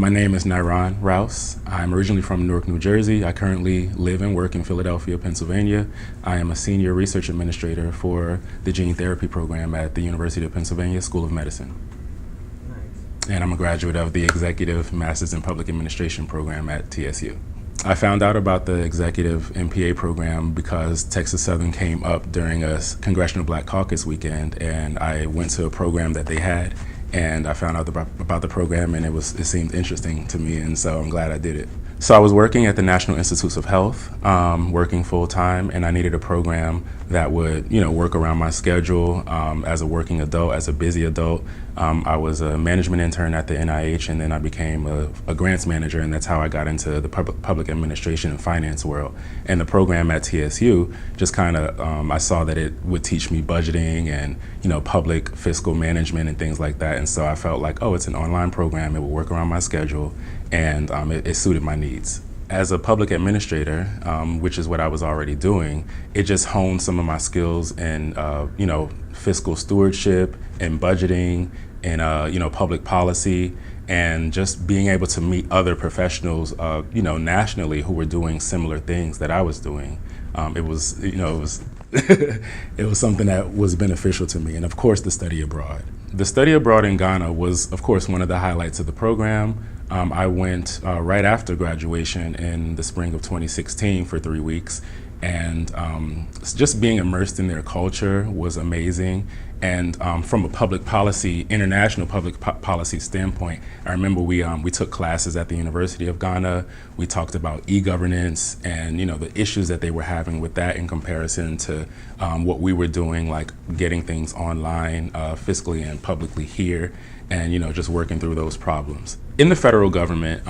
My name is Nyron Rouse. I'm originally from Newark, New Jersey. I currently live and work in Philadelphia, Pennsylvania. I am a senior research administrator for the gene therapy program at the University of Pennsylvania School of Medicine. Nice. And I'm a graduate of the Executive Masters in Public Administration program at TSU. I found out about the Executive eMPA program because Texas Southern came up during a Congressional Black Caucus weekend, and I went to a program that they had, and I found out about the program, and it seemed interesting to me, and so I'm glad I did it. So I was working at the National Institutes of Health, working full time, and I needed a program that would, work around my schedule as a working adult, as a busy adult. I was a management intern at the NIH, and then I became a grants manager, and that's how I got into the public administration and finance world. And the program at TSU just kind of, I saw that it would teach me budgeting and, public fiscal management and things like that. And so I felt like, oh, it's an online program, it would work around my schedule, and it suited my needs. As a public administrator, which is what I was already doing, it just honed some of my skills in, fiscal stewardship and budgeting and, public policy, and just being able to meet other professionals, nationally who were doing similar things that I was doing. It was it was something that was beneficial to me, and of course the study abroad. The study abroad in Ghana was, of course, one of the highlights of the program. I went right after graduation in the spring of 2016 for 3 weeks, and just being immersed in their culture was amazing. And from a public policy, international public policy standpoint, I remember we took classes at the University of Ghana. We talked about e-governance and the issues that they were having with that in comparison to what we were doing, like getting things online, fiscally and publicly here, and just working through those problems. In the federal government,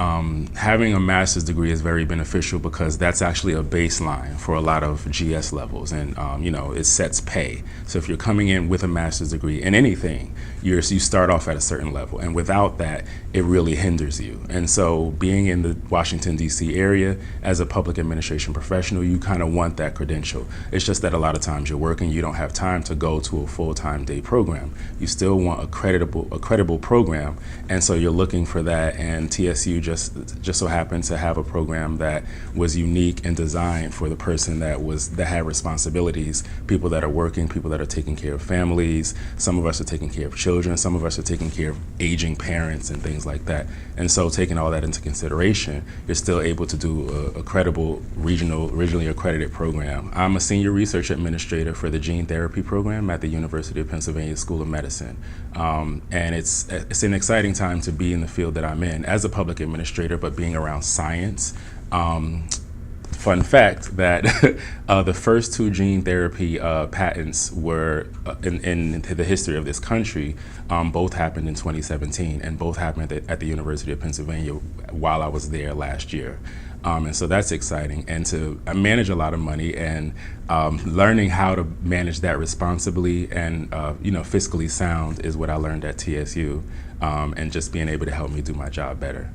having a master's degree is very beneficial because that's actually a baseline for a lot of GS levels, and it sets pay. So if you're coming in with a master's degree in anything, you start off at a certain level, and without that, it really hinders you. And so being in the Washington, D.C. area as a public administration professional, you kind of want that credential. It's just that a lot of times you're working, you don't have time to go to a full-time day program. You still want a credible program, and so you're looking for that. And TSU just so happened to have a program that was unique and designed for the person that had responsibilities, people that are working, people that are taking care of families. Some of us are taking care of children, some of us are taking care of aging parents and things like that. And so taking all that into consideration, you're still able to do a credible regionally accredited program. I'm a senior research administrator for the gene therapy program at the University of Pennsylvania School of Medicine. And it's an exciting time to be in the field that I'm in as a public administrator, but being around science. Fun fact that the first 2 gene therapy patents were in the history of this country, both happened in 2017, and both happened at the University of Pennsylvania while I was there last year. And so that's exciting, and to manage a lot of money and learning how to manage that responsibly and fiscally sound is what I learned at TSU, and just being able to help me do my job better.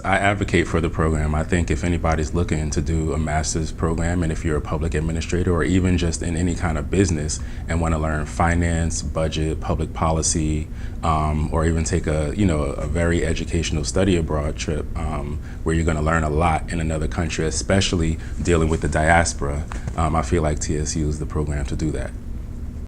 I advocate for the program. I think if anybody's looking to do a master's program, and if you're a public administrator or even just in any kind of business and want to learn finance, budget, public policy, or even take a very educational study abroad trip where you're going to learn a lot in another country, especially dealing with the diaspora, I feel like TSU is the program to do that.